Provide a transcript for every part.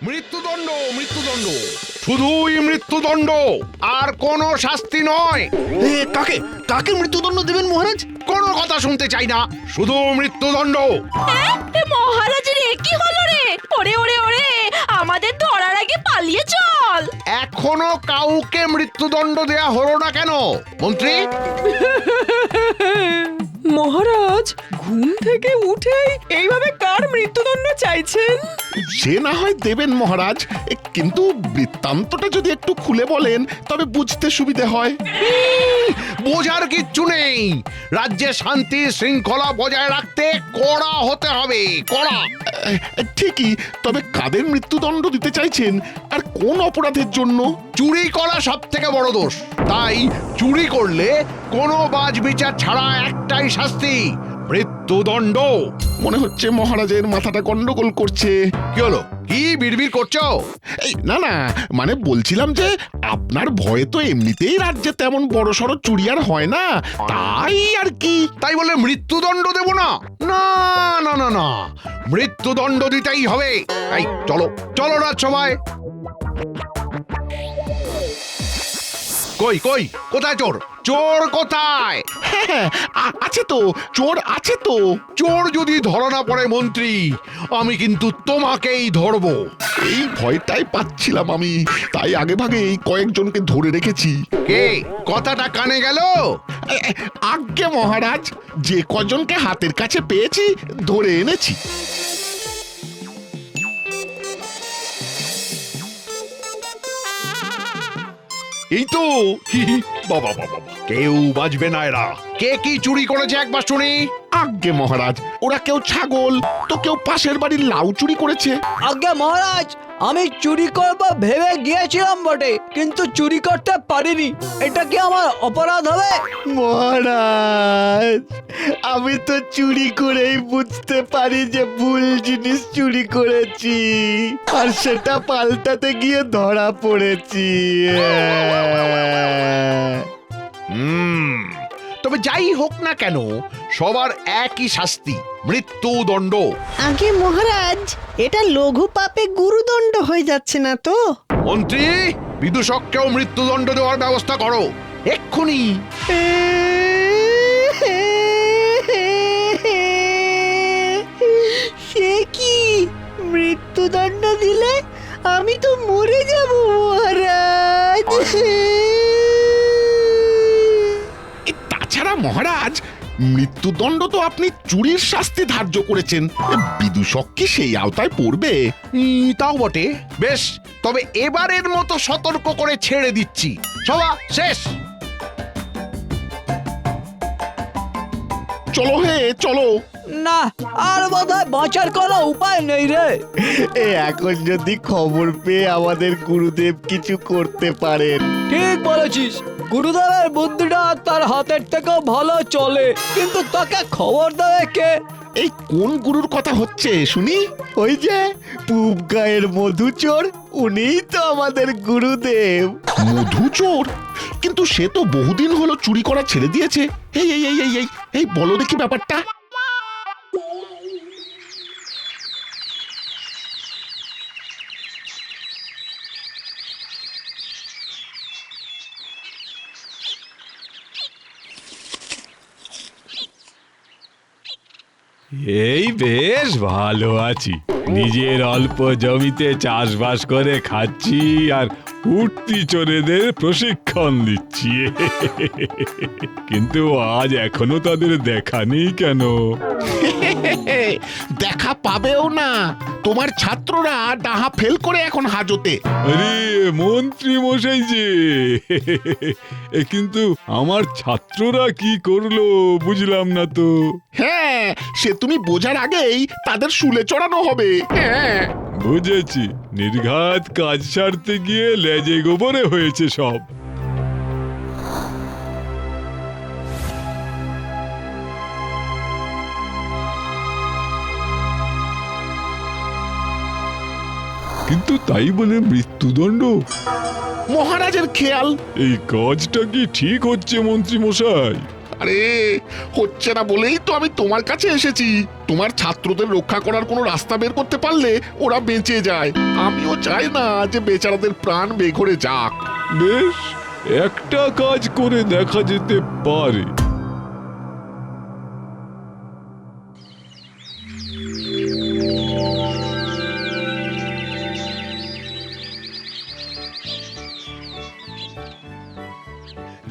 মৃত্যুদণ্ড, মৃত্যুদণ্ড, শুধুই মৃত্যুদণ্ড, আর কোনো শাস্তি নয়। কাকে কাকে মৃত্যুদণ্ড দেবেন মহারাজ? কোনো কথা শুনতে চাই না, শুধু মৃত্যুদণ্ড। মহারাজ রে, কি হলো রে? ওরে ওরে ওরে, আমাদের ধরার আগে পালিয়ে চল। এখনো কাউকে মৃত্যুদণ্ড দেয়া হলো না কেন মন্ত্রী? মহারাজ ঘুম থেকে উঠেই এইভাবে কার মৃত্যুদণ্ড চাইছেন? সে না হয় দেবেন মহারাজ, কিন্তু বৃত্তান্তটা যদি একটু খুলে বলেন তবে বুঝতে সুবিধে হয়। বোঝার কিচ্ছু নেই, রাজ্যে শান্তি শৃঙ্খলা বজায় রাখতে কড়া হতে হবে, কড়া। ঠিকই, তবে কাদের মৃত্যুদণ্ড দিতে চাইছেন আর কোন অপরাধের জন্য? চুরি করা সব থেকে বড় দোষ, তাই চুরি করলে কোনো বাজ বিচার ছাড়া একটাই শাস্তি, মৃত্যুদণ্ড। মনে হচ্ছে মহারাজের মাথাটা গন্ডগোল করছে। কি হলো, কি বিড়বিড় করছো? এই না না, মানে বলছিলাম যে আপনার ভয়ে তো এমনিতেই রাজ্যে তেমন বড় সড়ো চুরি আর হয় না, তাই আর কি। তাই বলে মৃত্যুদণ্ড দেব না? না না না না, মৃত্যুদণ্ড দিতেই হবে। এই চলো চলো রাজসভায়। কই কই, কোথায় চোর? চোর কোথায়? হ্যাঁ, আছে তো, চোর আছে তো। চোর যদি ধরা না পড়ে মন্ত্রী, আমি কিন্তু তোমাকেই ধরবো। এই ভয়টাই পাচ্ছিলাম আমি, তাই আগে ভাগে এই কয়েকজনকে ধরে রেখেছি। কে, কথাটা কানে গেল? আজ্ঞে মহারাজ, যে কজনকে হাতের কাছে পেয়েছি ধরে এনেছি। এই তো। বাবা বাবা, কেউ বাঁচবে না এরা। কে কি চুরি করেছে একবার শুনি? আজ্ঞে মহারাজ, ওরা কেউ ছাগল তো কেউ পাশের বাড়ির লাউ চুরি করেছে। আজ্ঞে মহারাজ, আমি চুরি করব ভেবে গিয়েছিলাম বটে, কিন্তু চুরি করতে পারিনি। এটা কি আমার অপরাধ হবে? মহারাজ, আমি তো চুরি করেই বুঝতে পারি যে ভুল জিনিস চুরি করেছি, আর সেটা পাল্টাতে গিয়ে ধরা পড়েছি। তবে যাই হোক না কেন, সবার একই শাস্তি, মৃত্যুদণ্ড। আগে মহারাজ, এটা লঘু পাপে গুরুদণ্ড হয়ে যাচ্ছে না তো? মন্ত্রী, বিদূষককেও মৃত্যুদণ্ড দেওয়ার ব্যবস্থা করো এক্ষুনি। সে কি, মৃত্যুদণ্ড দিলে আমি তো মরে যাব মহারাজ। তাছাড়া মহারাজ, মৃত্যুদণ্ড তো আপনি চুরির শাস্তি ধার্য করেছেন, বিদূষক কি সেই আওতায় পড়বে? তাও বটে। বেশ, তবে এবারের মতো সতর্ক করে ছেড়ে দিচ্ছি। সভা শেষ। চলো হে চলো। না, আর বোধহয় বাঁচার কোনো উপায় নেই রে। এখন যদি খবর পেয়ে আমাদের গুরুদেব কিছু করতে পারেন। ঠিক বলেছিস, গুরুদেবের বুদ্ধিটা তার হাতের থেকেও ভালো চলে, কিন্তু তাকে খবর দেবে কে? এই কোন গুরুর কথা হচ্ছে শুনি? ওই যে পূব গায়ের মধুচোর, উনিই তো আমাদের গুরুদেব। মধুচোর? কিন্তু সে তো বহুদিন হলো চুরি করা ছেড়ে দিয়েছে। এই এই এই এই এই এই বলো দেখি ব্যাপারটা। এই বেশ ভালো আছি, নিজের অল্প জমিতে চাষবাস করে খাচ্ছি আর উঠতি চোরেদের প্রশিক্ষণ দিচ্ছি। কিন্তু আজ এখনো তাদের দেখা নেই কেন? দেখা পাবেও না, তোমার ছাত্ররা ডাহা ফেল করে এখন হাজতে। আরে মন্ত্রী মশাই যে, কিন্তু আমার ছাত্ররা কি করলো বুঝলাম না তো। হ্যাঁ, সে তুমি বোঝার আগেই তাদের শুলে চড়ানো হবে। হ্যাঁ, বুঝেছি, নির্ঘাত কাজ সারতে গিয়ে লেজে গোবরে হয়েছে সব। কিন্তু তাই বলে মৃত্যুদণ্ড? মহারাজের খেয়াল। এই কাজটা কি ঠিক হচ্ছে মন্ত্রী মশাই? আরে হচ্ছে না বলেই তো আমি তোমার কাছে এসেছি। তোমার ছাত্রদের রক্ষা করার কোনো রাস্তা বের করতে পারলে ওরা বেঁচে যায়। আমিও চাই না যে বেচারাদের প্রাণ বেঘরে যাক। বেশ, একটা কাজ করে দেখা যেতে পারে।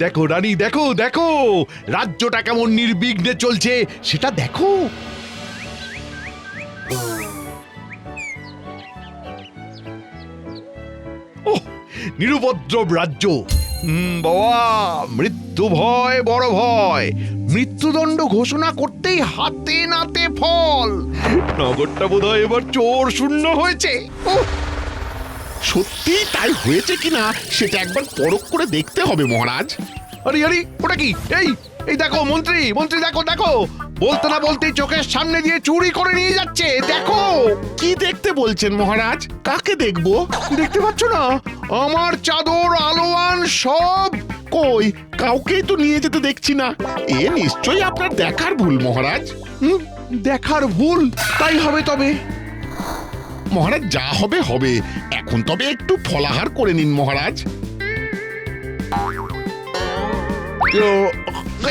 দেখো রানী, দেখো দেখো রাজ্যটা কেমন নির্বিঘ্নে চলছে সেটা দেখো। ওহ, নিরুপদ্রব রাজ্য। বাবা, মৃত্যু ভয় বড় ভয়। মৃত্যুদণ্ড ঘোষণা করতেই হাতে নাতে ফল। নগরটা বোধহয় এবার চোর শূন্য হয়েছে। ওহ, সত্যি তাই হয়েছে কিনা সেটা একবার পরখ করে দেখতে হবে মহারাজ। আরে আরে, ওটা কি? এই এই দেখো মন্ত্রী, মন্ত্রী দেখো দেখো, বলতে না বলতেই চোখের সামনে দিয়ে চুরি করে নিয়ে যাচ্ছে। দেখো। কি দেখতে বলছেন মহারাজ? কাকে দেখবো? দেখতে পাচ্ছ না? আমার চাদর আলোয়ান সব। কই, কাউকেই তো নিয়ে যেতে দেখছি না। এ নিশ্চয়ই আপনার দেখার ভুল মহারাজ। দেখার ভুল? তাই হবে তবে। মহারাজ যা হবে হবে, এখন তবে একটু ফলাহার করে নিন মহারাজ।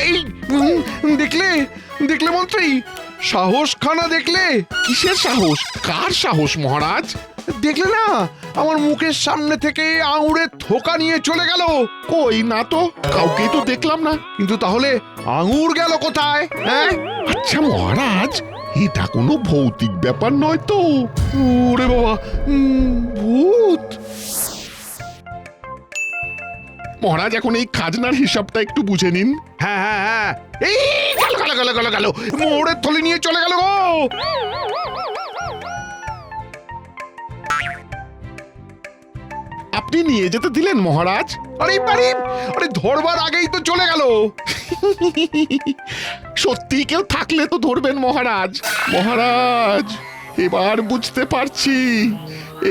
এই দেখলে দেখলে মন্ত্রী, সাহসখানা দেখলে? কিসের সাহস? কার সাহস মহারাজ? দেখলে না, আমার মুখের সামনে থেকে আঙুরের থোকা নিয়ে চলে গেল। কই না তো, কাউকেই তো দেখলাম না। কিন্তু তাহলে আঙুর গেল কোথায়? হ্যাঁ, আচ্ছা মহারাজ, এটা কোনো ভৌতিক ব্যাপার নয় তো? ওরে বাবা, ভূত। মহারাজ এখন এই খাজনার হিসাবটা একটু বুঝে নিন। হ্যাঁ হ্যাঁ হ্যাঁ, এই গেল গেল গেল গেল গেল, মোড়ের থলি নিয়ে চলে গেল গো। আপনি নিয়ে যেতে দিলেন মহারাজ? আরে আরে আরে, ধরবার আগেই তো চলে গেল। সত্যি কেউ থাকলে তো ধরবেন মহারাজ। মহারাজ, এবার বুঝতে পারছি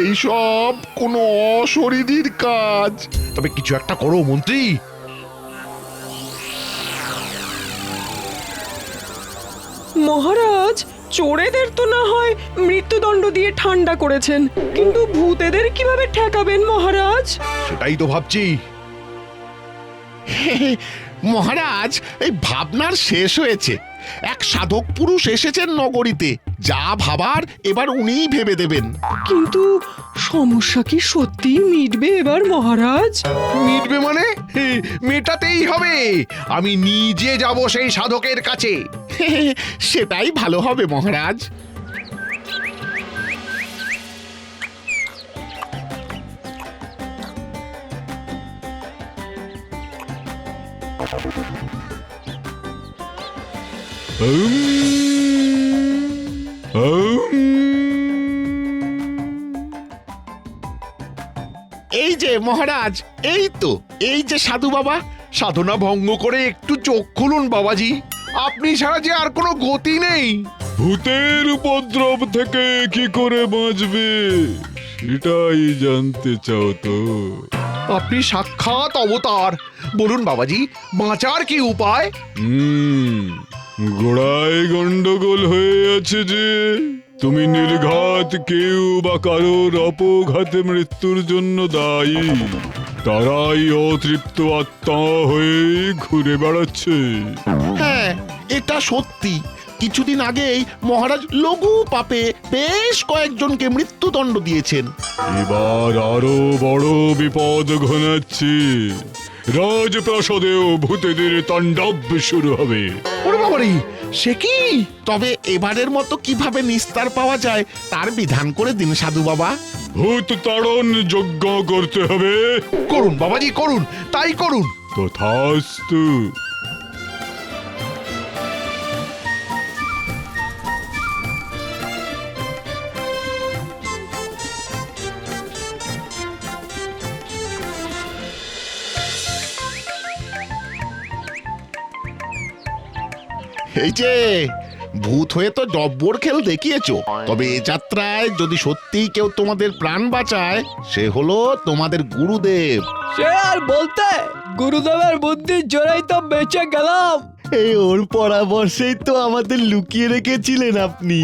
এই সব কোনো অশরীরীর কাজ। তবে কিছু একটা করো মন্ত্রী। মহারাজ, চোরেদের তো না হয় মৃত্যুদণ্ড দিয়ে ঠান্ডা করেছেন, কিন্তু ভূতেদের কিভাবে ঠেকাবেন মহারাজ? সেটাই তো ভাবছি। মহারাজ, এই ভাবনার শেষ হয়েছে। এক সাধক পুরুষ এসেছেন নগরীতে, যা ভাবার এবার উনিই ভেবে দেবেন। কিন্তু সমস্যা কি সত্যি মিটবে এবার মহারাজ? মিটবে মানে? মেটাতেই হবে। আমি নিজে যাব সেই সাধকের কাছে। সেটাই ভালো হবে মহারাজ। এই যে মহারাজ, এই তো, এই যে সাধু বাবা। সাধনা ভঙ্গ করে একটু চোখ খুলুন বাবাজি, আপনি ছাড়া যে আর কোনো গতি নেই। ভূতের উপদ্রব থেকে কি করে বাঁচবে সেটাই জানতে চাও তো? আপনি সাক্ষাৎ অবতার, বলুন বাবাজি, বাঁচার কি উপায়? গোড়ায় গন্ডগোল হয়ে আছে যে তুমি নির্ঘাত কেউ বা কারোর অপঘাতে মৃত্যুর জন্য দায়ী। তারাই অতৃপ্ত আত্মা হয়ে ঘুরে বেড়াচ্ছে। হ্যাঁ, এটা সত্যি। কিছুদিন আগেই মহারাজ লঘু পাপে বেশ কয়েকজনকে মৃত্যুদণ্ড দিয়েছেন। এবার আরো বড় বিপদ ঘনাচ্ছে। রাজপ্রাসাদেও ভূতেদের তাণ্ডব শুরু হবে। ওরে বাবারি, সে কি? তবে এবারের মতো কিভাবে নিস্তার পাওয়া যায় তার বিধান করে দিন সাধু বাবা। ভূত তাড়ন যজ্ঞ করতে হবে। করুন বাবাজি, করুন, তাই করুন। তথাস্তু। এই যে ভূত হয়ে তো জব্বর খেল দেখিয়েছো, তবে এ যাত্রায় যদি সত্যিই কেউ তোমাদের প্রাণ বাঁচায়, সে হলো তোমাদের গুরুদেব। সে আর বলতে, গুরুদেবের বুদ্ধির জোরেই তো বেঁচে গেলাম। এই ওর পরামর্শেই তো আমাদের লুকিয়ে রেখেছিলেন আপনি।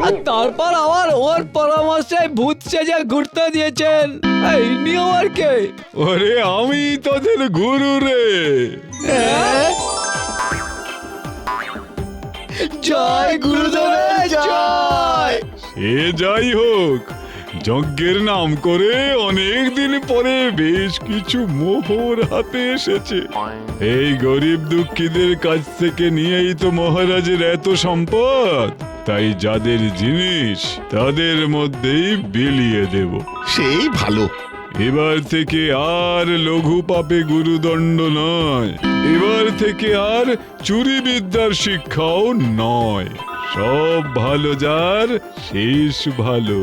আর তারপর আবার ওর পরামর্শে ভূত সেজে ঘুরতে দিয়েছেন। এই নিয়ম আর কে? ওরে আমি তোদের গুরু রে। জয় গুরুদেবের জয়। সে যাই হোক, যজ্ঞের নাম করে অনেক দিন পরে বেশ কিছু মোহর হাতে এসেছে। এই গরিব দুঃখীদের কাছ থেকে নিয়েই তো মহারাজের এত সম্পদ। তাই যাদের জিনিস তাদের মধ্যেই বিলিয়ে দেব। সেই ভালো। এবার থেকে আর লঘু পাপে গুরুদণ্ড নয়, এবার থেকে আর চুরি বিদ্যার শিক্ষাও নয়। সব ভালো যার শেষ ভালো।